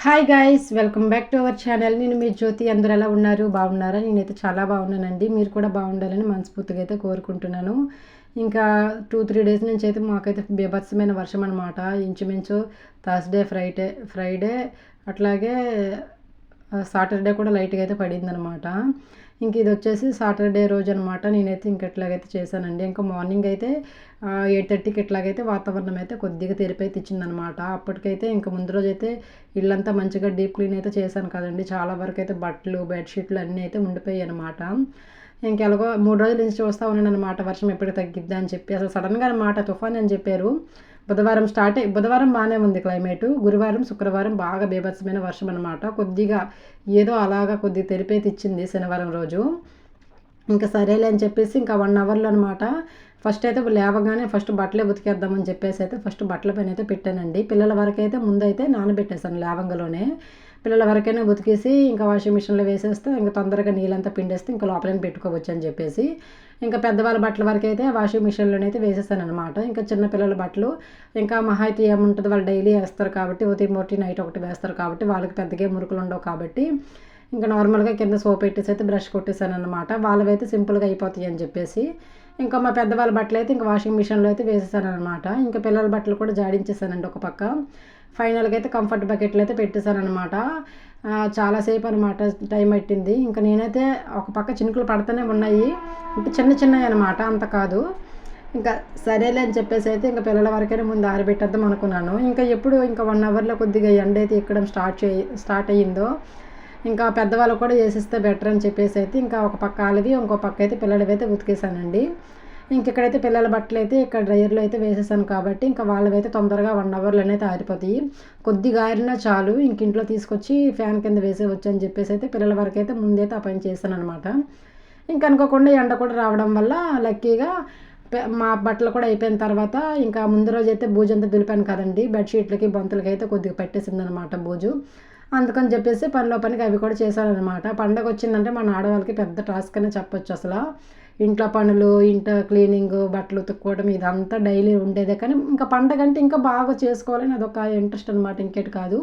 Hi guys, welcome back to our channel. నేను మీ జ్యోతి. అందరూ ఎలా ఉన్నారు? బాగున్నారా? నేనైతే చాలా బాగున్నానండి. మీరు కూడా బాగుండాలని మనస్ఫూర్తిగా అయితే కోరుకుంటున్నాను. ఇంకా 2-3 డేస్ నుంచి అయితే మాకైతే బీభత్సమైన వర్షం అనమాట. ఇంచుమించు థర్స్డే, ఫ్రైడే అట్లాగే సాటర్డే కూడా లైట్గా అయితే పడిందనమాట. ఇంక ఇది వచ్చేసి సాటర్డే రోజు అనమాట. నేనైతే ఇంక ఎట్లాగైతే చేశానండి. ఇంకా మార్నింగ్ అయితే 8:30కి ఇట్లాగైతే వాతావరణం అయితే కొద్దిగా తెరిపైతే ఇచ్చిందనమాట. అప్పటికైతే ఇంక ముందు రోజు అయితే ఇల్లంతా మంచిగా డీప్ క్లీన్ అయితే చేశాను కదండి. చాలా వరకు అయితే బట్టలు, బెడ్షీట్లు అన్నీ అయితే ఉండిపోయాయి అనమాట. ఇంకెలాగో 3 రోజుల నుంచి చూస్తూ ఉన్నాను అనమాట, వర్షం ఎప్పుడు తగ్గిద్దా అని చెప్పి. అసలు సడన్గా అనమాట తుఫాన్ అని చెప్పారు. బుధవారం బాగానే ఉంది క్లైమేటు. గురువారం, శుక్రవారం బాగా బీభత్సమైన వర్షం అనమాట. కొద్దిగా ఏదో అలాగా కొద్దిగా తెరిపైతే ఇచ్చింది శనివారం రోజు. ఇంకా సరేలే అని చెప్పేసి ఇంకా 1 అవర్లో అనమాట. ఫస్ట్ అయితే లేవగానే ఫస్ట్ బట్టలే ఉతికేద్దామని చెప్పేసి అయితే ఫస్ట్ బట్టల పైన అయితే పెట్టానండి. పిల్లల వరకు అయితే ముందైతే నానబెట్టేశాను లేవంగలోనే. పిల్లల వరకైనా ఉతికేసి ఇంకా వాషింగ్ మిషన్లో వేసేస్తే ఇంకా తొందరగా నీళ్ళంతా పిండేస్తే ఇంకా లోపలైనా పెట్టుకోవచ్చు అని చెప్పేసి ఇంకా పెద్దవాళ్ళ బట్టల వరకు అయితే వాషింగ్ మిషన్లోనైతే వేసేసాను అనమాట. ఇంకా చిన్నపిల్లల బట్టలు ఇంకా మహా అయితే ఏముంటుంది, వాళ్ళు డైలీ వేస్తారు కాబట్టి ఉదయం ఒకటి నైట్ ఒకటి వేస్తారు కాబట్టి వాళ్ళకి పెద్దగా మురుకులు ఉండవు కాబట్టి ఇంకా నార్మల్గా కింద సోప్ పెట్టేసి అయితే బ్రష్ కొట్టేసాను అనమాట. వాళ్ళవైతే సింపుల్గా అయిపోతాయి అని చెప్పేసి ఇంకా మా పెద్దవాళ్ళ బట్టలు అయితే ఇంకా వాషింగ్ మిషన్లో అయితే వేసేసాను అనమాట. ఇంకా పిల్లల బట్టలు కూడా జాడించేసానండి ఒక పక్క. ఫైనల్గా అయితే కంఫర్ట్ బకెట్లు అయితే పెట్టేశాను అనమాట. చాలాసేపు అనమాట టైం పట్టింది. ఇంకా నేనైతే ఒక పక్క చినుకులు పడుతూనే ఉన్నాయి, అంటే చిన్నవి అనమాట, అంత కాదు. ఇంకా సరేలే అని చెప్పేసి అయితే ఇంకా పిల్లల వరకైనా ముందు ఆరబెట్టేద్దాం అనుకున్నాను. ఇంకా ఎప్పుడు ఇంకా 1 అవర్లో కొద్దిగా ఎండ అయితే ఎక్కడం స్టార్ట్ అయ్యిందో ఇంకా పెద్దవాళ్ళు కూడా చేసిస్తే బెటర్ అని చెప్పేసి అయితే ఇంకా ఒక పక్క ఆలవి ఇంకో పక్క అయితే పిల్లలవి అయితే ఉతికేసానండి. ఇక్కడైతే పిల్లల బట్టలు అయితే ఇక్కడ డ్రైయర్లో అయితే వేసేసాను కాబట్టి ఇంకా వాళ్ళవైతే తొందరగా 1 అవర్లోనే అయితే ఆరిపోతాయి. కొద్దిగా ఆరినా చాలు ఇంట్లో తీసుకొచ్చి ఫ్యాన్ కింద వేసేవచ్చు అని చెప్పేసి అయితే పిల్లల వరకు అయితే ముందైతే ఆ పని చేశాను అనమాట. ఇంకా అనుకోకుండా ఎండ కూడా రావడం వల్ల లక్కీగా మా బట్టలు కూడా అయిపోయిన తర్వాత ఇంకా ముందు రోజు అయితే బూజు అంతా దులిపాను కదండి. బెడ్షీట్లకి బొంతలకి అయితే కొద్దిగా పట్టేసిందనమాట బూజు. అందుకని చెప్పేసి పనిలో పనికి అవి కూడా చేశానమాట. పండగ వచ్చిందంటే మన ఆడవాళ్ళకి పెద్ద టాస్క్ అనే చెప్పొచ్చు. అసలు ఇంట్లో పనులు, ఇంట్లో క్లీనింగ్, బట్టలు ఉతుక్కోవడం ఇదంతా డైలీ ఉండేదే. కానీ ఇంకా పండగ అంటే ఇంకా బాగా చేసుకోవాలని అదొక ఇంట్రెస్ట్ అనమాట, ఇంకేటి కాదు.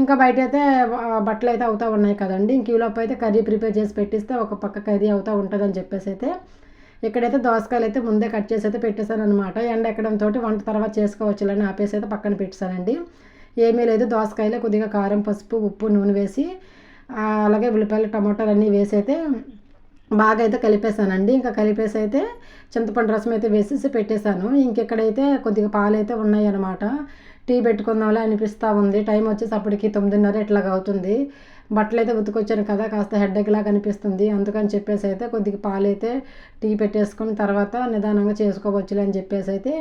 ఇంకా బయట అయితే బట్టలు అయితే అవుతూ ఉన్నాయి కదండి. ఇంక ఈలోపు అయితే కర్రీ ప్రిపేర్ చేసి పెట్టిస్తే ఒక పక్క కర్రీ అవుతూ ఉంటుందని చెప్పేసి అయితే ఇక్కడైతే దోసకాయలు అయితే ముందే కట్ చేసి అయితే పెట్టేశాను అనమాట. ఎండ ఎక్కడంతో వంట తర్వాత చేసుకోవచ్చులని ఆపేసి అయితే పక్కన పెట్టేశానండి. ఏమీ లేదు, దోసకాయలే కొద్దిగా కారం, పసుపు, ఉప్పు, నూనె వేసి అలాగే ఉల్లిపాయలు, టమాటాలు అన్నీ వేసి అయితే బాగా అయితే కలిపేసానండి. ఇంకా కలిపేసి అయితే చింతపండు రసం అయితే వేసేసి పెట్టేశాను. ఇంకెక్కడైతే కొద్దిగా పాలు అయితే ఉన్నాయి అనమాట. టీ పెట్టుకుందాంలే అనిపిస్తూ ఉంది. టైం వచ్చేసి అప్పటికి 9:30 ఇట్లాగా అవుతుంది. బట్టలు అయితే ఉతుకొచ్చాను కదా, కాస్త హెడ్ఏక్ లాగా అనిపిస్తుంది. అందుకని చెప్పేసి అయితే కొద్దిగా పాలు అయితే టీ పెట్టేసుకుని తర్వాత నిదానంగా చేసుకోవచ్చులే అని చెప్పేసి అయితే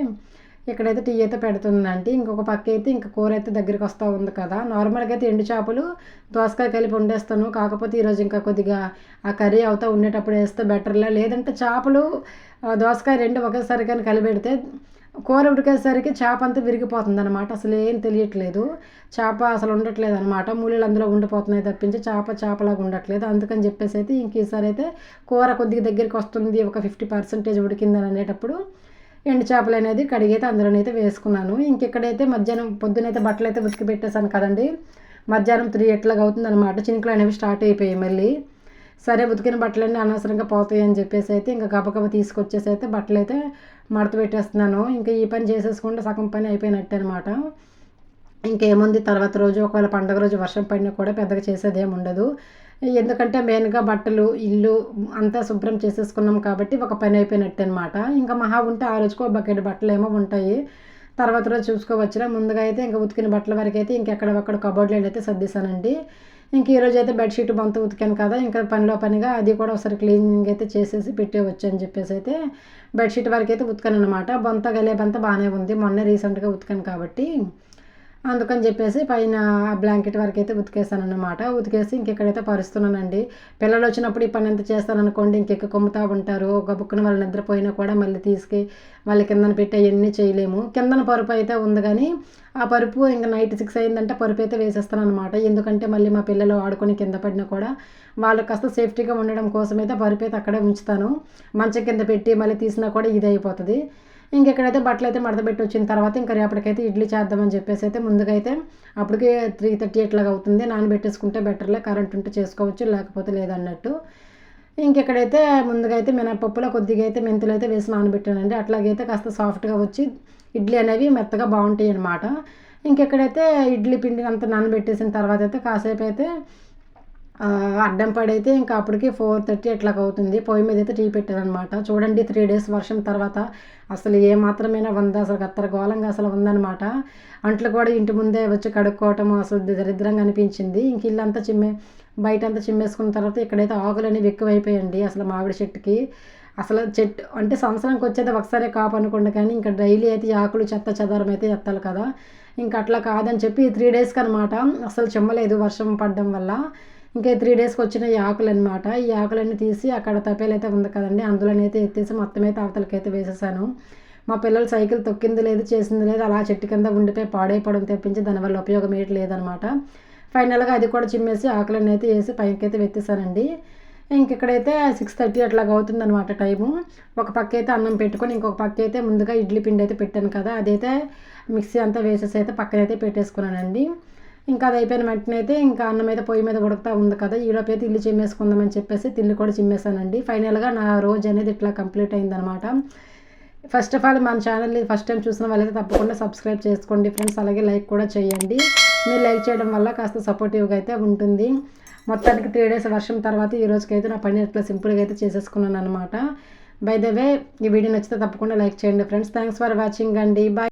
ఇక్కడైతే టీ అయితే పెడుతుందండి. ఇంకొక పక్క అయితే ఇంకా కూర అయితే దగ్గరికి వస్తూ ఉంది కదా. నార్మల్గా అయితే ఎండు చేపలు దోసకాయ కలిపి వండేస్తాను. కాకపోతే ఈరోజు ఇంకా కొద్దిగా ఆ కర్రీ అవుతా ఉండేటప్పుడు వేస్తే బెటర్లే. లేదంటే చేపలు దోసకాయ రెండు ఒకేసారి కానీ కలిపెడితే కూర ఉడికేసరికి చేప అంతా విరిగిపోతుంది అనమాట. అసలు ఏం తెలియట్లేదు, చేప అసలు ఉండట్లేదు అనమాట. ముళ్ళు అందులో ఉండిపోతున్నాయి తప్పించి చేపలాగా ఉండట్లేదు. అందుకని చెప్పేసి అయితే ఇంక ఈసారి అయితే కూర కొద్దిగా దగ్గరికి వస్తుంది, ఒక 50% ఉడికిందని అనేటప్పుడు ఎండు చేపలు అనేది కడిగైతే అందులోనైతే వేసుకున్నాను. ఇంకెక్కడైతే మధ్యాహ్నం పొద్దునైతే బట్టలు అయితే ఉతికి పెట్టేశాను కదండి. మధ్యాహ్నం 3 ఎట్లాగా అవుతుందన్నమాట. చినుకులు అనేవి స్టార్ట్ అయిపోయాయి మళ్ళీ. సరే ఉతికిన బట్టలన్నీ అనవసరంగా పోతాయి అని చెప్పేసి అయితే ఇంకా గబగబ తీసుకొచ్చేసి అయితే బట్టలు అయితే మడత పెట్టేస్తున్నాను. ఇంకా ఈ పని చేసేసుకుంటే సగం పని అయిపోయినట్టే అనమాట. ఇంకేముంది, తర్వాత రోజు ఒకవేళ పండగ రోజు వర్షం పడినా కూడా పెద్దగా చేసేది ఏమి ఉండదు. ఎందుకంటే మెయిన్గా బట్టలు, ఇల్లు అంతా శుభ్రం చేసేసుకున్నాం కాబట్టి ఒక పని అయిపోయినట్టు అనమాట. ఇంకా మహా ఉంటే ఆ రోజుకో బకెట్ బట్టలు ఏమో ఉంటాయి, తర్వాత రోజు చూసుకోవచ్చురా. ముందుగా అయితే ఇంకా ఉతికిన బట్టల వరకు అయితే ఇంకెక్కడొక్కడ కబోర్డ్లో అయితే సర్దేశానండి. ఇంక ఈరోజు అయితే బెడ్షీట్ బొంత ఉతికాను కదా, ఇంకా పనిలో పనిగా అది కూడా ఒకసారి క్లీనింగ్ అయితే చేసేసి పెట్టేవచ్చు అని చెప్పేసి అయితే బెడ్షీట్ వరకు అయితే ఉతికాను అనమాట. బొంత గలేబంత బాగానే ఉంది, మొన్న రీసెంట్గా ఉతికాను కాబట్టి అందుకని చెప్పేసి పైన బ్లాంకెట్ వరకు అయితే ఉతికేసాను అనమాట. ఉతికేసి ఇంకెక్కడైతే పరుస్తున్నానండి. పిల్లలు వచ్చినప్పుడు ఈ పని ఎంత చేస్తాను అనుకోండి, ఇంకెక్క కొమ్ముతా ఉంటారు. ఒక బుక్కన వాళ్ళు నిద్రపోయినా కూడా మళ్ళీ తీసుకు వాళ్ళ కిందన పెట్టి అవన్నీ చేయలేము. కిందన పరుపు అయితే ఉంది కానీ ఆ పరుపు ఇంకా నైట్ 6 అయిందంటే పరుపు అయితే వేసేస్తాను అనమాట. ఎందుకంటే మళ్ళీ మా పిల్లలు ఆడుకొని కింద పడినా కూడా వాళ్ళకి కాస్త సేఫ్టీగా ఉండడం కోసం అయితే పరుపు అయితే అక్కడే ఉంచుతాను. మంచం కింద పెట్టి మళ్ళీ తీసినా కూడా ఇది అయిపోతుంది. ఇంకెక్కడైతే బట్టలు అయితే మడత పెట్టి వచ్చిన తర్వాత ఇంకా రేపటికైతే ఇడ్లీ చేద్దామని చెప్పేసి అయితే ముందుకైతే అప్పటికే 3:30 ఇట్లాగా అవుతుంది. నానబెట్టేసుకుంటే బెటర్లే, కరెంట్ ఉంటే చేసుకోవచ్చు, లేకపోతే లేదన్నట్టు. ఇంకెక్కడైతే ముందుగా అయితే మినపప్పులో కొద్దిగా అయితే మెంతులు అయితే వేసి నానబెట్టానండి. అట్లాగైతే కాస్త సాఫ్ట్గా వచ్చి ఇడ్లీ అనేవి మెత్తగా బాగుంటాయి అన్నమాట. ఇంకెక్కడైతే ఇడ్లీ పిండిని అంతా నానబెట్టేసిన తర్వాత అయితే కాసేపు అయితే అడ్డం పడైతే ఇంకా అప్పటికి 4:30 ఎట్లాగ అవుతుంది. పొయ్యి మీద అయితే టీ పెట్టానమాట. చూడండి 3 డేస్ వర్షం తర్వాత అసలు ఏ మాత్రమైనా ఉందా, అసలు గత్తరగోళంగా అసలు ఉందనమాట. అంట్లు కూడా ఇంటి ముందే వచ్చి కడుక్కోవటం అసలు దరిద్రంగా అనిపించింది. ఇంక ఇల్లంతా బయటంతా చిమ్మేసుకున్న తర్వాత ఇక్కడైతే ఆకులు అనేవి ఎక్కువైపోయాయండి అసలు మామిడి చెట్టుకి. అసలు చెట్టు అంటే సంవత్సరానికి వచ్చేది ఒకసారి కాపు అనుకోండి, కానీ ఇంకా డైలీ అయితే ఈ ఆకులు చెత్త చెదారం అయితే ఎత్తాలి కదా. ఇంకా అట్లా కాదని చెప్పి 3 డేస్కి అనమాట అసలు చిమ్మలేదు వర్షం పడడం వల్ల. ఇంకా 3 డేస్కి వచ్చిన ఈ ఆకులు అనమాట. ఈ ఆకులన్నీ తీసి అక్కడ తపేలైతే ఉంది కదండి, అందులోనైతే ఎత్తేసి మొత్తం అయితే అవతలకైతే వేసేసాను. మా పిల్లలు సైకిల్ తొక్కింది లేదు, చేసింది లేదు, అలా చెట్టు కింద ఉండిపోయి పాడైపోవడం తెప్పించి దానివల్ల ఉపయోగం ఏంటి లేదనమాట. ఫైనల్గా అది కూడా చిమ్మేసి ఆకులన్నీ అయితే వేసి పైకైతే వెత్తేసానండి. ఇంకెక్కడైతే 6:30 అట్లాగా అవుతుందన్నమాట టైము. ఒక పక్క అయితే అన్నం పెట్టుకొని ఇంకొక పక్క అయితే ముందుగా ఇడ్లీ పిండి అయితే పెట్టాను కదా, అదైతే మిక్సీ అంతా వేసేసి అయితే పక్కనైతే పెట్టేసుకున్నానండి. ఇంకా అది అయిపోయిన వెంటనే అయితే ఇంకా అన్నం అయితే పొయ్యి మీద ఉడుకుతా ఉంది కదా, ఈలోపు అయితే ఇల్లు చిమ్మేసుకుందామని చెప్పేసి తిల్లు కూడా చిమ్మేసానండి. ఫైనల్గా నా రోజు అనేది ఇట్లా కంప్లీట్ అయిందనమాట. ఫస్ట్ ఆఫ్ ఆల్ మన ఛానల్ని ఫస్ట్ టైం చూసిన వాళ్ళైతే తప్పకుండా సబ్స్క్రైబ్ చేసుకోండి ఫ్రెండ్స్, అలాగే లైక్ కూడా చేయండి. మీరు లైక్ చేయడం వల్ల కాస్త సపోర్టివ్గా అయితే ఉంటుంది. మొత్తానికి 3 డేస్ వర్షం తర్వాత ఈ రోజుకైతే నా పని ఇట్లా సింపుల్గా అయితే చేసేసుకున్నాను అనమాట. బై ద వే ఈ వీడియో నచ్చితే తప్పకుండా లైక్ చేయండి ఫ్రెండ్స్. థ్యాంక్స్ ఫర్ వాచింగ్ అండి. బాయ్.